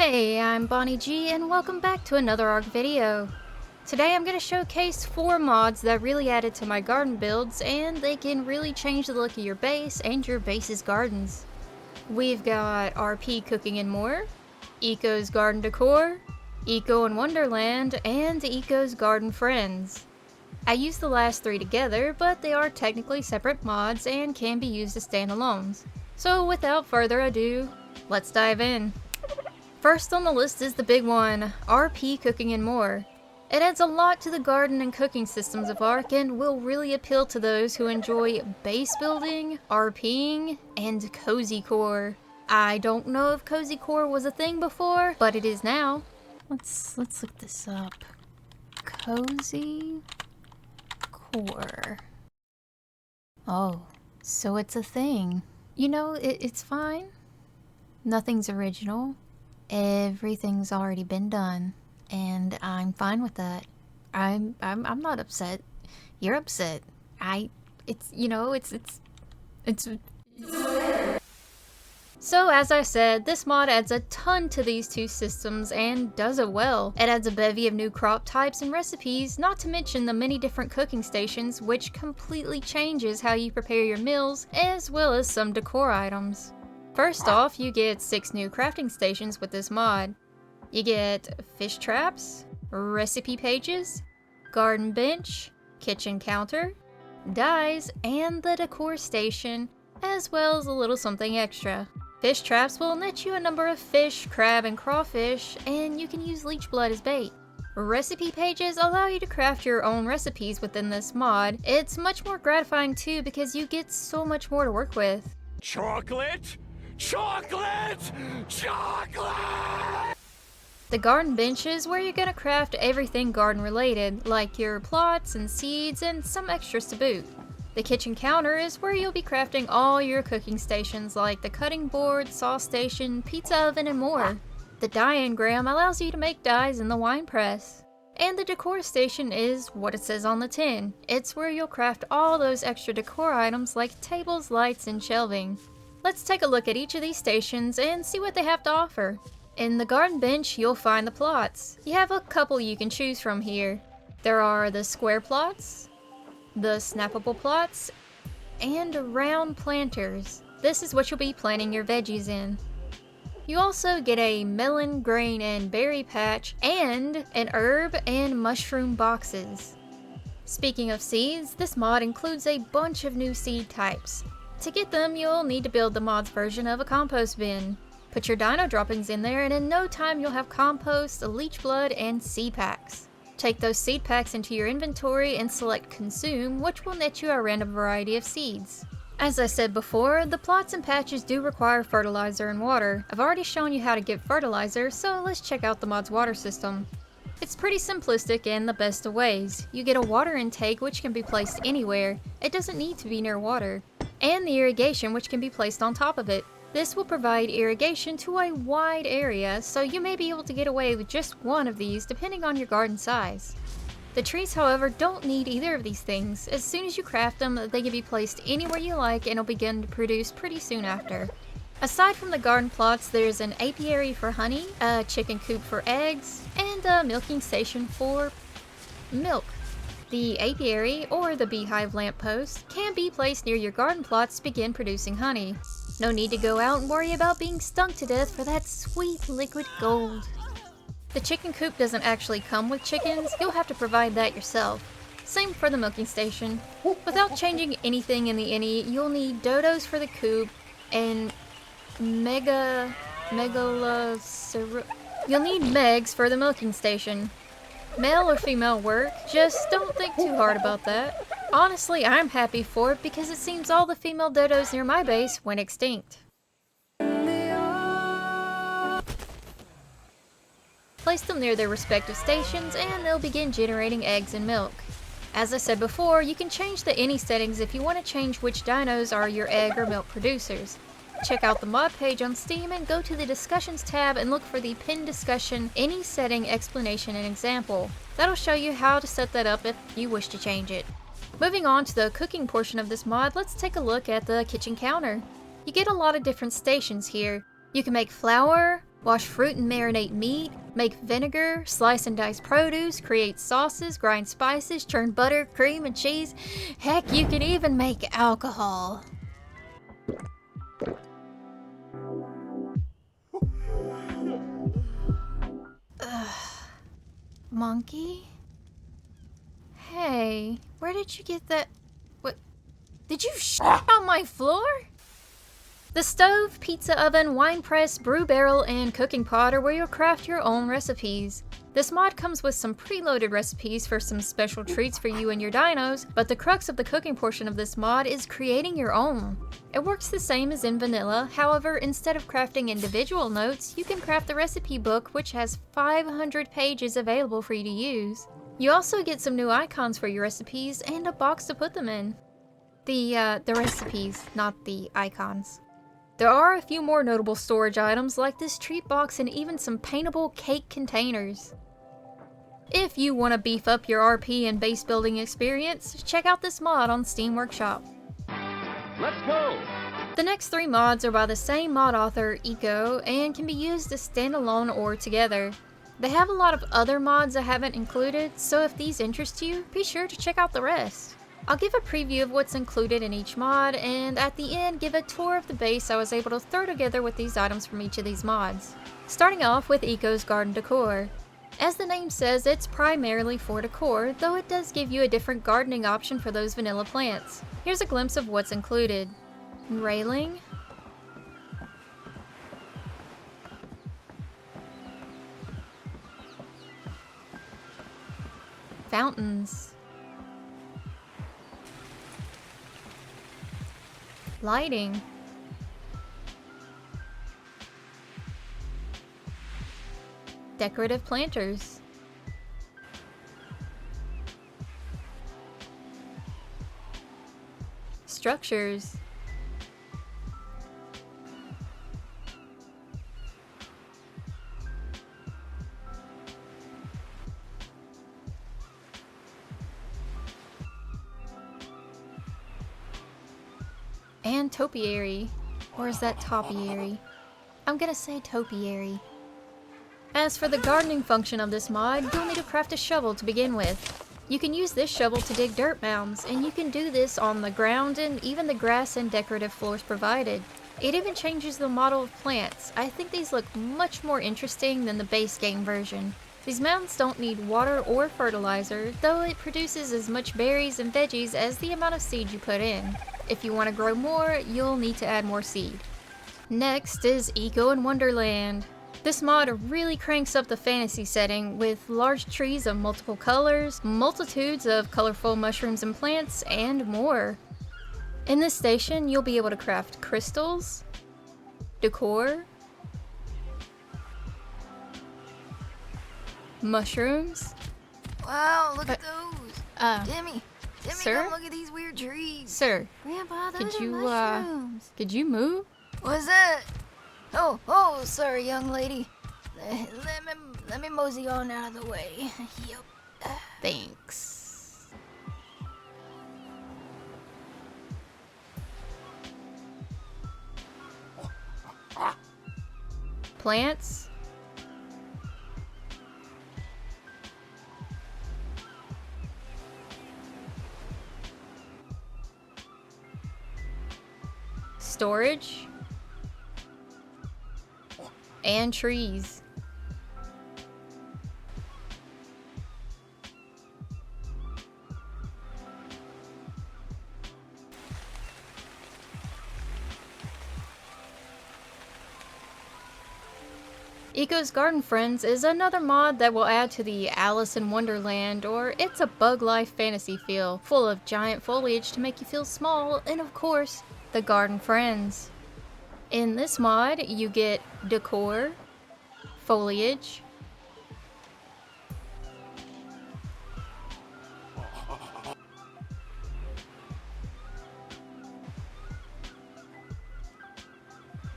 Hey, I'm Bonnie G and welcome back to another ARC video. Today I'm going to showcase 4 mods that really added to my garden builds, and they can really change the look of your base and your base's gardens. We've got RP Cooking and More, Eco's Garden Decor, Eco and Wonderland, and Eco's Garden Friends. I use the last 3 together, but they are technically separate mods and can be used as standalones. So without further ado, let's dive in. First on the list is the big one, RP Cooking and More. It adds a lot to the garden and cooking systems of ARC and will really appeal to those who enjoy base building, RPing, and cozy core. I don't know if cozy core was a thing before, but it is now. Let's look this up. Cozy core. Oh, so it's a thing. You know, it's fine. Nothing's original. Everything's already been done, and I'm fine with that. I'm not upset. You're upset. It's So as I said, this mod adds a ton to these two systems and does it well. It adds a bevy of new crop types and recipes, not to mention the many different cooking stations, which completely changes how you prepare your meals, as well as some decor items. First off, you get 6 new crafting stations with this mod. You get fish traps, recipe pages, garden bench, kitchen counter, dyes, and the decor station, as well as a little something extra. Fish traps will net you a number of fish, crab, and crawfish, and you can use leech blood as bait. Recipe pages allow you to craft your own recipes within this mod. It's much more gratifying too because you get so much more to work with. Chocolate! Chocolate! Chocolate! The garden bench is where you're gonna craft everything garden related, like your plots and seeds and some extras to boot. The kitchen counter is where you'll be crafting all your cooking stations like the cutting board, sauce station, pizza oven, and more. The dye engram allows you to make dyes in the wine press. And the decor station is what it says on the tin. It's where you'll craft all those extra decor items like tables, lights, and shelving. Let's take a look at each of these stations and see what they have to offer. In the garden bench, you'll find the plots. You have a couple you can choose from here. There are the square plots, the snappable plots, and round planters. This is what you'll be planting your veggies in. You also get a melon, grain, and berry patch, and an herb and mushroom boxes. Speaking of seeds, this mod includes a bunch of new seed types. To get them, you'll need to build the mod's version of a compost bin. Put your dino droppings in there, and in no time you'll have compost, leech blood, and seed packs. Take those seed packs into your inventory and select Consume, which will net you a random variety of seeds. As I said before, the plots and patches do require fertilizer and water. I've already shown you how to get fertilizer, so let's check out the mod's water system. It's pretty simplistic in the best of ways. You get a water intake which can be placed anywhere. It doesn't need to be near water. And the irrigation which can be placed on top of it. This will provide irrigation to a wide area, so you may be able to get away with just one of these depending on your garden size. The trees, however, don't need either of these things. As soon as you craft them, they can be placed anywhere you like and will begin to produce pretty soon after. Aside from the garden plots, there's an apiary for honey, a chicken coop for eggs, and a milking station for milk. The apiary, or the beehive lamppost, can be placed near your garden plots to begin producing honey. No need to go out and worry about being stung to death for that sweet liquid gold. The chicken coop doesn't actually come with chickens, you'll have to provide that yourself. Same for the milking station. Without changing anything in the innie, you'll need dodos for the coop, and you'll need megs for the milking station. Male or female work, just don't think too hard about that. Honestly, I'm happy for it because it seems all the female dodos near my base went extinct. Place them near their respective stations and they'll begin generating eggs and milk. As I said before, you can change the any settings if you want to change which dinos are your egg or milk producers. Check out the mod page on Steam and go to the discussions tab and look for the pinned discussion any setting explanation and example. That'll show you how to set that up if you wish to change it. Moving on to the cooking portion of this mod, let's take a look at the kitchen counter. You get a lot of different stations here. You can make flour, Wash fruit and marinate meat, make vinegar, slice and dice produce, create sauces, grind spices, churn butter, cream, and cheese. Heck, you can even make alcohol. Monkey? Hey, where did you get that? What? Did you shit on my floor? The stove, pizza oven, wine press, brew barrel, and cooking pot are where you'll craft your own recipes. This mod comes with some preloaded recipes for some special treats for you and your dinos, but the crux of the cooking portion of this mod is creating your own. It works the same as in vanilla, however, instead of crafting individual notes, you can craft the recipe book, which has 500 pages available for you to use. You also get some new icons for your recipes and a box to put them in. The recipes, not the icons. There are a few more notable storage items like this treat box and even some paintable cake containers. If you want to beef up your RP and base building experience, check out this mod on Steam Workshop. Let's go! The next 3 mods are by the same mod author, Eco, and can be used as standalone or together. They have a lot of other mods I haven't included, so if these interest you, be sure to check out the rest. I'll give a preview of what's included in each mod, and at the end give a tour of the base I was able to throw together with these items from each of these mods. Starting off with Eco's Garden Decor. As the name says, it's primarily for decor, though it does give you a different gardening option for those vanilla plants. Here's a glimpse of what's included. Railing. Fountains. Lighting. Decorative planters. Structures. And topiary. Or is that topiary? I'm gonna say topiary. As for the gardening function of this mod, you'll need to craft a shovel to begin with. You can use this shovel to dig dirt mounds, and you can do this on the ground and even the grass and decorative floors provided. It even changes the model of plants. I think these look much more interesting than the base game version. These mounds don't need water or fertilizer, though it produces as much berries and veggies as the amount of seed you put in. If you want to grow more, you'll need to add more seed. Next is Eco in Wonderland. This mod really cranks up the fantasy setting with large trees of multiple colors, multitudes of colorful mushrooms and plants, and more. In this station, you'll be able to craft crystals, decor, mushrooms. Wow, look at those. Timmy, sir? come look at these weird trees. Sir, Grandpa, those could are you, mushrooms. could you move? What's that? Oh, sorry, young lady. Let me mosey on out of the way. Yup. Thanks. Plants. Storage. And trees. Eco's Garden Friends is another mod that will add to the Alice in Wonderland or It's a Bug Life fantasy feel, full of giant foliage to make you feel small, and of course, the Garden Friends. In this mod, you get decor, foliage,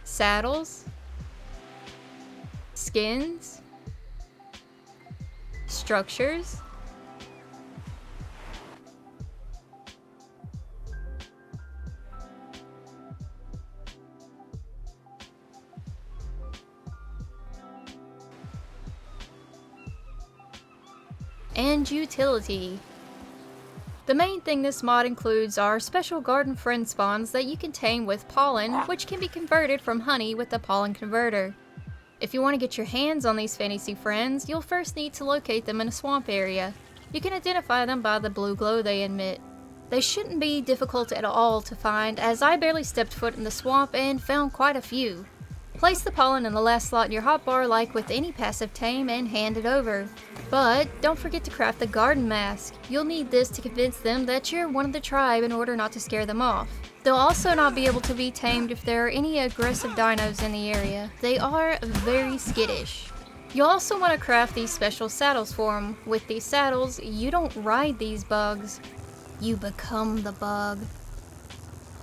saddles, skins, structures, and utility. The main thing this mod includes are special garden friend spawns that you can tame with pollen, which can be converted from honey with the pollen converter. If you want to get your hands on these fantasy friends, you'll first need to locate them in a swamp area. You can identify them by the blue glow they emit. They shouldn't be difficult at all to find, as I barely stepped foot in the swamp and found quite a few. Place the pollen in the last slot in your hotbar like with any passive tame and hand it over. But don't forget to craft the garden mask. You'll need this to convince them that you're one of the tribe in order not to scare them off. They'll also not be able to be tamed if there are any aggressive dinos in the area. They are very skittish. You'll also want to craft these special saddles for them. With these saddles, you don't ride these bugs. You become the bug.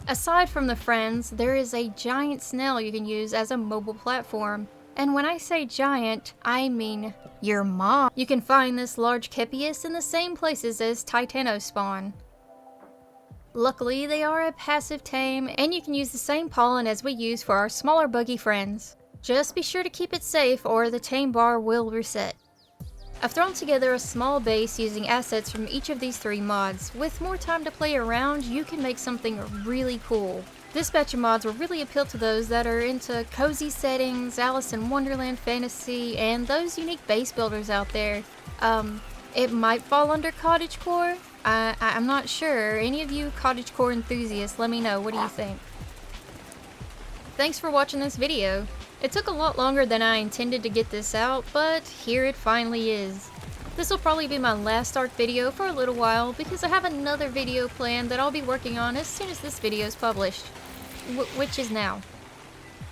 Aside from the friends, there is a giant snail you can use as a mobile platform. And when I say giant, I mean your mom. You can find this large Kepius in the same places as Titano spawn. Luckily, they are a passive tame, and you can use the same pollen as we use for our smaller buggy friends. Just be sure to keep it safe or the tame bar will reset. I've thrown together a small base using assets from each of these 3 mods. With more time to play around, you can make something really cool. This batch of mods will really appeal to those that are into cozy settings, Alice in Wonderland fantasy, and those unique base builders out there. It might fall under cottagecore. I'm not sure. Any of you cottagecore enthusiasts, let me know. What do you think? Thanks for watching this video. It took a lot longer than I intended to get this out, but here it finally is. This will probably be my last ARK video for a little while because I have another video planned that I'll be working on as soon as this video is published. Which is now.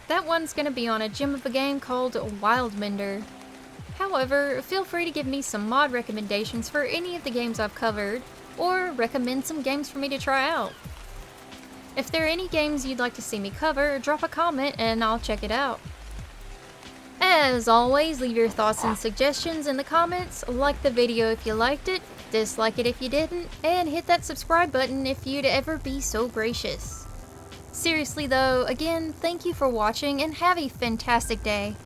That one's gonna be on a gem of a game called Wildmender. However, feel free to give me some mod recommendations for any of the games I've covered, or recommend some games for me to try out. If there are any games you'd like to see me cover, drop a comment and I'll check it out. As always, leave your thoughts and suggestions in the comments, like the video if you liked it, dislike it if you didn't, and hit that subscribe button if you'd ever be so gracious. Seriously though, again, thank you for watching and have a fantastic day.